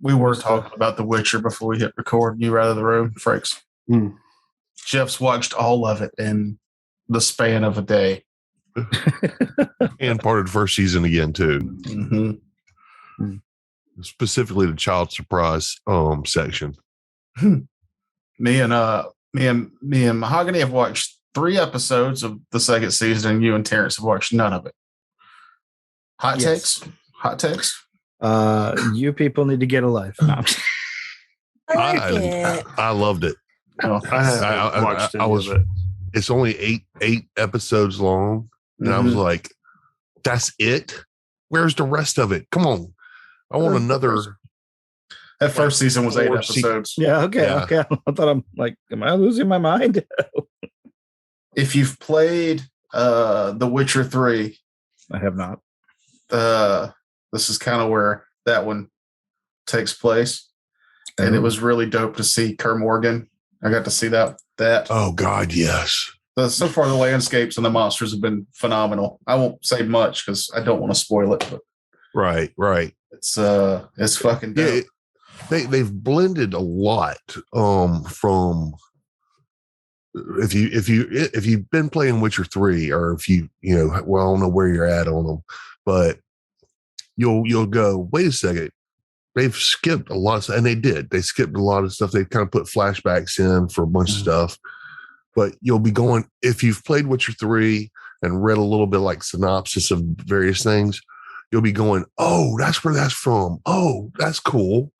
We were talking about The Witcher before we hit record. You were out of the room, Frakes. Jeff's watched all of it in the span of a day. And part of the first season again, too. Mm-hmm. Specifically the child surprise section. Me and Mahogany have watched 3 episodes of the second season, and you and Terrence have watched none of it. Hot takes? You people need to get a life. No. I loved it. Oh, I watched I was. it. It's only eight episodes long, and I was like, "That's it? Where's the rest of it? Come on, I want another." That first season was 8 episodes. Okay. I thought I'm like, am I losing my mind? If you've played The Witcher 3, I have not. This is kind of where that one takes place. And it was really dope to see Kerr Morgan. I got to see that. Oh God, yes. So far, the landscapes and the monsters have been phenomenal. I won't say much because I don't want to spoil it. But right. It's fucking dope. Yeah, they've blended a lot from if you've been playing Witcher 3, or if I don't know where you're at on them, but you'll go, wait a second. They've skipped a lot of stuff, and they skipped a lot of stuff. They kind of put flashbacks in for a bunch of stuff, but you'll be going, if you've played Witcher 3 and read a little bit like synopsis of various things, you'll be going, oh, that's where that's from. Oh, that's cool.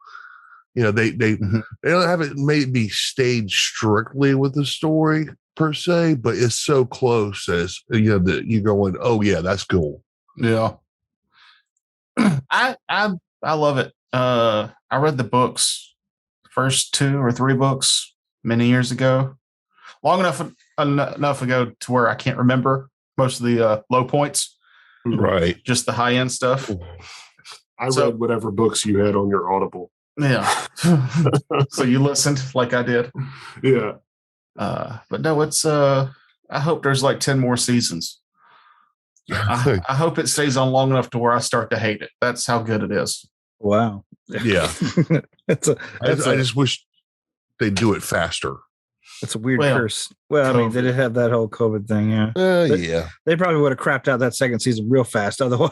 They don't have it maybe stayed strictly with the story per se, but it's so close as that you're going, oh yeah, that's cool. Yeah. I love it. I read the books, first 2 or 3 books many years ago, long enough ago to where I can't remember most of the low points, right? Just the high end stuff. I read whatever books you had on your Audible. Yeah. So you listened like I did. Yeah. But no, it's I hope there's like 10 more seasons. I hope it stays on long enough to where I start to hate it. That's how good it is. Wow. Yeah. I just wish they'd do it faster. It's a weird curse. Well, I mean, they did have that whole COVID thing. Yeah. They probably would have crapped out that second season real fast otherwise.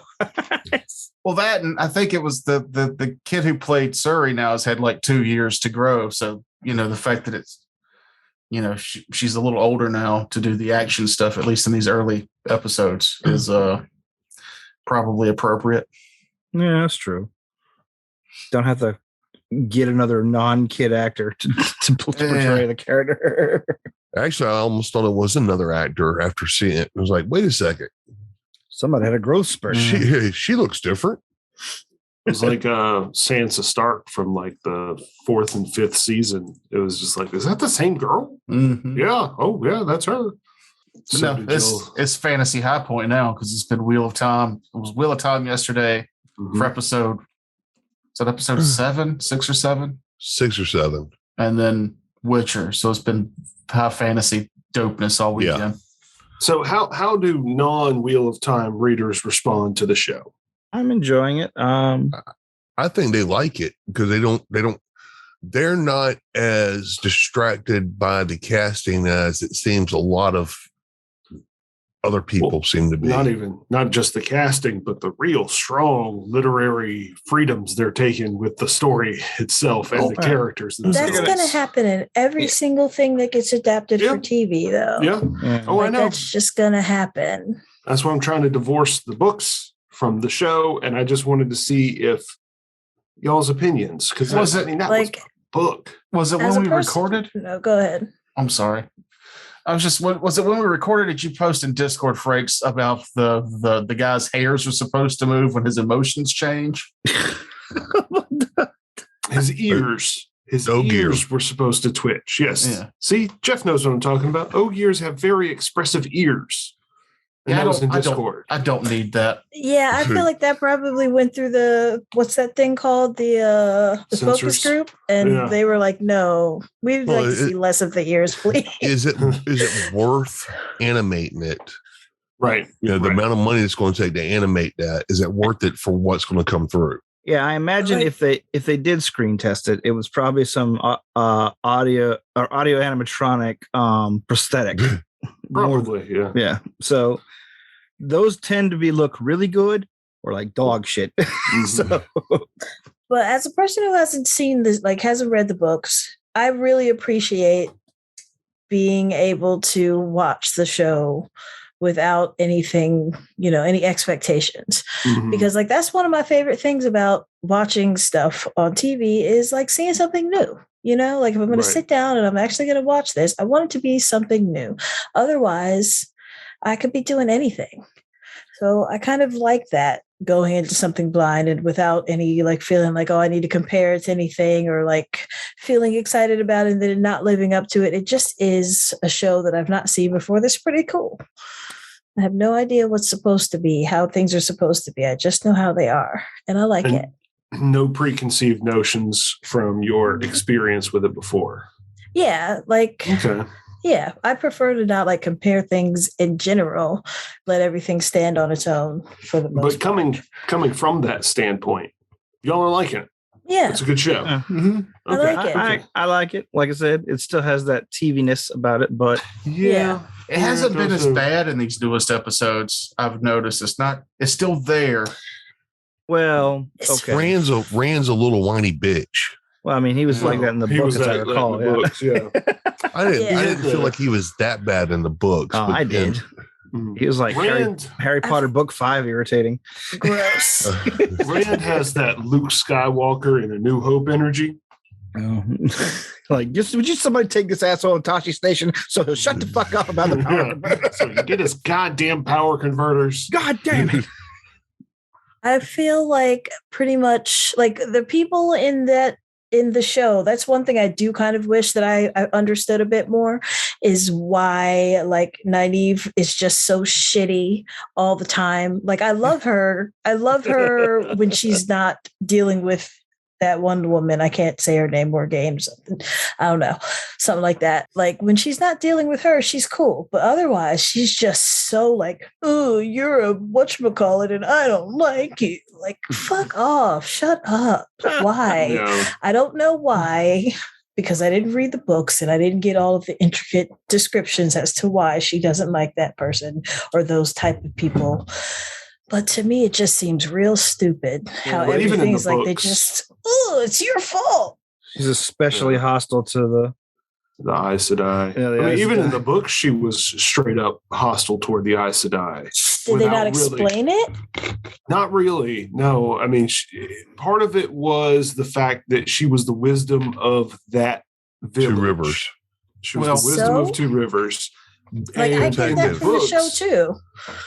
Well, that, and I think it was the kid who played Suri now has had like 2 years to grow. So, the fact that it's, she's a little older now to do the action stuff, at least in these early episodes, is probably appropriate. Yeah, that's true. Don't have to get another non-kid actor to portray the character. Actually, I almost thought it was another actor after seeing it. I was like, wait a second. Somebody had a growth spurt. She looks different. It was like Sansa Stark from like the 4th and 5th season. It was just like, is that the same girl? Mm-hmm. Yeah. Oh, yeah, that's her. So no, it's fantasy high point now because it's been Wheel of Time. It was Wheel of Time yesterday for episode. Is that episode 7, 6 or 7? 6 or 7. And then Witcher. So it's been high fantasy dopeness all weekend. Yeah. So how do non-Wheel of Time readers respond to the show? I'm enjoying it. I think they like it because they're not as distracted by the casting as it seems a lot of other people seem to be. Not just the casting, but the real strong literary freedoms they're taking with the story itself and the characters themselves. That's going to happen in every single thing that gets adapted for TV, though. Yeah. Oh, I know. That's just going to happen. That's why I'm trying to divorce the books from the show, and I just wanted to see if y'all's opinions, because that was a book. Was it when we recorded? No, go ahead. I'm sorry. I was just, was it when we recorded? Did you post in Discord, Frakes, about the guy's hairs are supposed to move when his emotions change? His ears were supposed to twitch. Yes. Yeah. See, Jeff knows what I'm talking about. Ogiers have very expressive ears. And that was in Discord. I don't need that. Yeah, I feel like that probably went through what's that thing called? The focus group. And they were like, no, we'd like to see less of the ears, please. Is it worth animating it? Right. The amount of money it's going to take to animate that, is it worth it for what's going to come through? Yeah, I imagine if they did screen test it, it was probably some audio animatronic prosthetic. Probably, yeah. Yeah. So those tend to look really good or like dog shit. So, but as a person who hasn't seen this, like hasn't read the books, I really appreciate being able to watch the show without anything, any expectations. Because like that's one of my favorite things about watching stuff on TV is like seeing something new. Like if I'm going to sit down and I'm actually going to watch this, I want it to be something new. Otherwise, I could be doing anything. So I kind of like that, going into something blind and without any like feeling like, oh, I need to compare it to anything, or like feeling excited about it and then not living up to it. It just is a show that I've not seen before. That's pretty cool. I have no idea what's supposed to be, how things are supposed to be. I just know how they are, and I like it. No preconceived notions from your experience with it before. Yeah, like okay. Yeah, I prefer to not like compare things in general. Let everything stand on its own for the most part. But coming from that standpoint, y'all are liking it. Yeah, it's a good show. Okay. I like it. I like it. Like I said, it still has that TV-ness about it, but it hasn't been as bad in these newest episodes. I've noticed it's still there. Well, okay. Rand's a little whiny bitch. Well, I mean, he was like that in the book, as I recall. Books, yeah. I didn't feel like he was that bad in the books. Oh, I did. He was like Harry Potter book 5 irritating. Gross. Rand has that Luke Skywalker in A New Hope energy. Oh. Like, would you somebody take this asshole to Tashi Station so he'll shut the fuck up about the power converters? So you get his goddamn power converters. God damn it. I feel like pretty much like the people in the show, that's one thing I do kind of wish that I understood a bit more, is why like Nynaeve is just so shitty all the time. Like I love her when she's not dealing with that one woman. I can't say her name, Morgaine or something. I don't know. Something like that. Like when she's not dealing with her, she's cool. But otherwise, she's just so like, oh, you're a whatchamacallit and I don't like you. Like, fuck off. Shut up. Why? No. I don't know why, because I didn't read the books and I didn't get all of the intricate descriptions as to why she doesn't like that person or those type of people. But to me, it just seems real stupid how everything's like they just, oh, it's your fault. She's especially hostile to the Aes Sedai. Yeah, even in the book, she was straight up hostile toward the Aes Sedai. Did they not explain it? Not really. No. I mean, part of it was the fact that she was the wisdom of that village. 2 Rivers. She was the wisdom of 2 Rivers. Like I get that from the show too.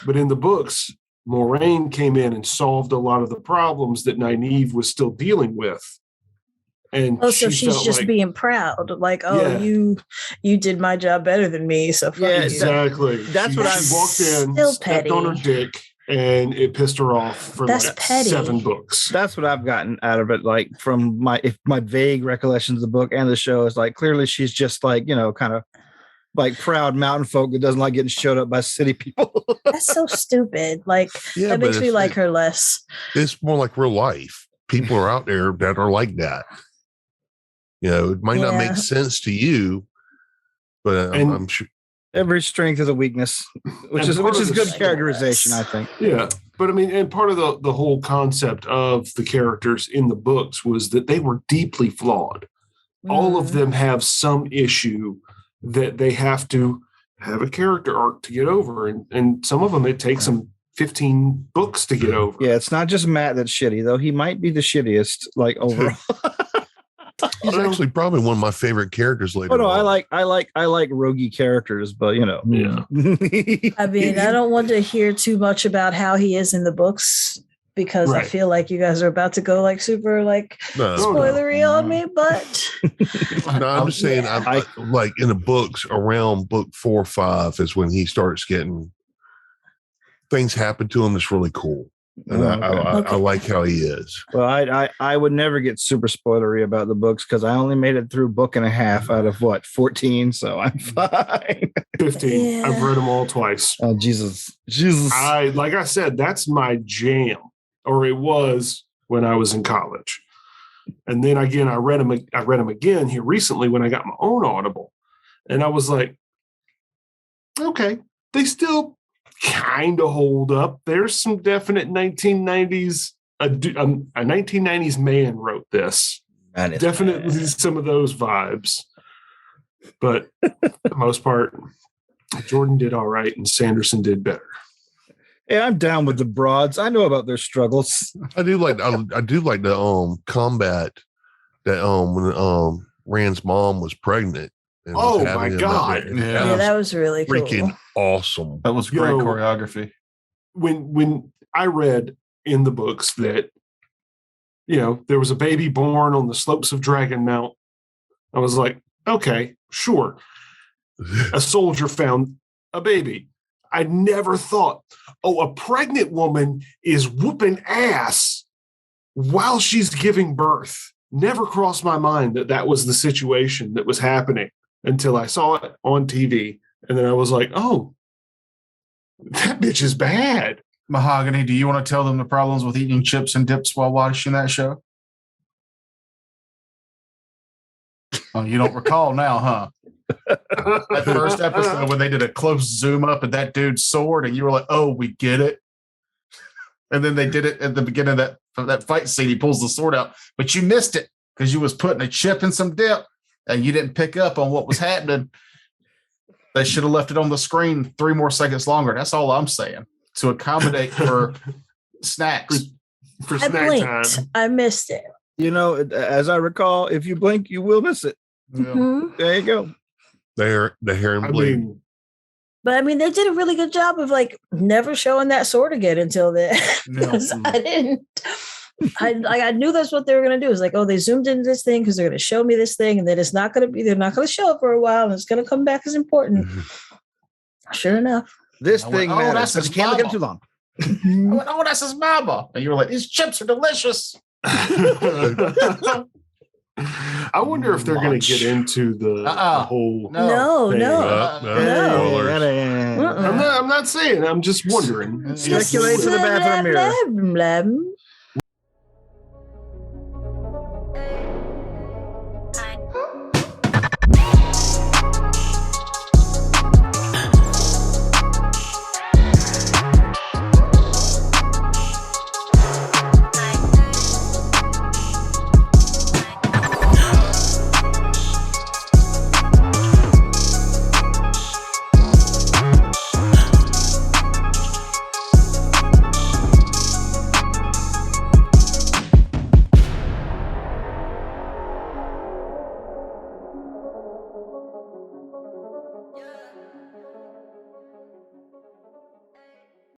But in the books, Moraine came in and solved a lot of the problems that Nynaeve was still dealing with. And so she's just like, being proud, like, oh, you did my job better than me. So exactly. That's what I walked in, still stepped on her dick, and it pissed her off for petty. 7 books. That's what I've gotten out of it. Like from my vague recollections of the book and the show is like clearly she's just like, kind of like proud mountain folk that doesn't like getting showed up by city people. That's so stupid. Like that makes me like her less. It's more like real life. People are out there that are like that. It might not make sense to you, but I'm sure every strength is a weakness, which is good characterization, I think. Yeah. But I mean, and part of the whole concept of the characters in the books was that they were deeply flawed. All of them have some issue that they have to have a character arc to get over. And some of them, it takes them 15 books to get over. Yeah, it's not just Matt that's shitty, though. He might be the shittiest, like, overall. He's actually probably one of my favorite characters later. Oh no, on. I like roguey characters, but Yeah. I mean, I don't want to hear too much about how he is in the books because I feel like you guys are about to go like super like spoilery on me, but no, I'm just saying I like in the books around book 4 or 5 is when he starts getting things happen to him that's really cool. And I like how he is. Well, I would never get super spoilery about the books because I only made it through book and a half out of 14, so I'm fine. 15. Yeah. I've read them all twice. Oh Jesus! Like I said, that's my jam, or it was when I was in college. And then again, I read them again here recently when I got my own Audible. And I was like, okay, they still kind of hold up. There's some definite 1990s, a 1990s man wrote this. Definitely some of those vibes. But for the most part, Jordan did all right and Sanderson did better. Yeah, I'm down with the broads. I know about their struggles. I do like the combat that when Rand's mom was pregnant. And was Oh having my him God. out there. Yeah, that was really cool. Freaking awesome. That was great Yo, choreography. When I read in the books that, you know, there was a baby born on the slopes of Dragon Mount, I was like, okay, sure. A soldier found a baby. I never thought, a pregnant woman is whooping ass while she's giving birth. Never crossed my mind that that was the situation that was happening until I saw it on TV. And then I was like, oh, that bitch is bad. Mahogany, do you want to tell them the problems with eating chips and dips while watching that show? Oh, you don't recall now, huh? That first episode when they did a close zoom up at that dude's sword, and you were like, "Oh, we get it." And then they did it at the beginning of that fight scene. He pulls the sword out, but you missed it because you was putting a chip in some dip, and you didn't pick up on what was happening. They should have left it on the screen 3 more seconds longer. That's all I'm saying, to accommodate for snacks. For I snack blinked. time. I missed it. You know, as I recall, if you blink, you will miss it. Yeah. Mhm. There you go. The hair and I bleed. mean, But I mean, they did a really good job of like never showing that sword again until then. No. 'Cause I didn't. I knew that's what they were going to do. It's like, oh, they zoomed into this thing because they're going to show me this thing, and then it's not going to be. They're not going to show it for a while, and it's going to come back as important. Sure enough. This I went, thing "Oh, matters, that's but his you can't look at it mama." too long. I went, "Oh, that's his mama," and you were like, "These chips are delicious." I wonder if they're going to get into the whole. No, thing. no. Spoilers. I'm not saying. I'm just wondering. Speculate to the bathroom mirror.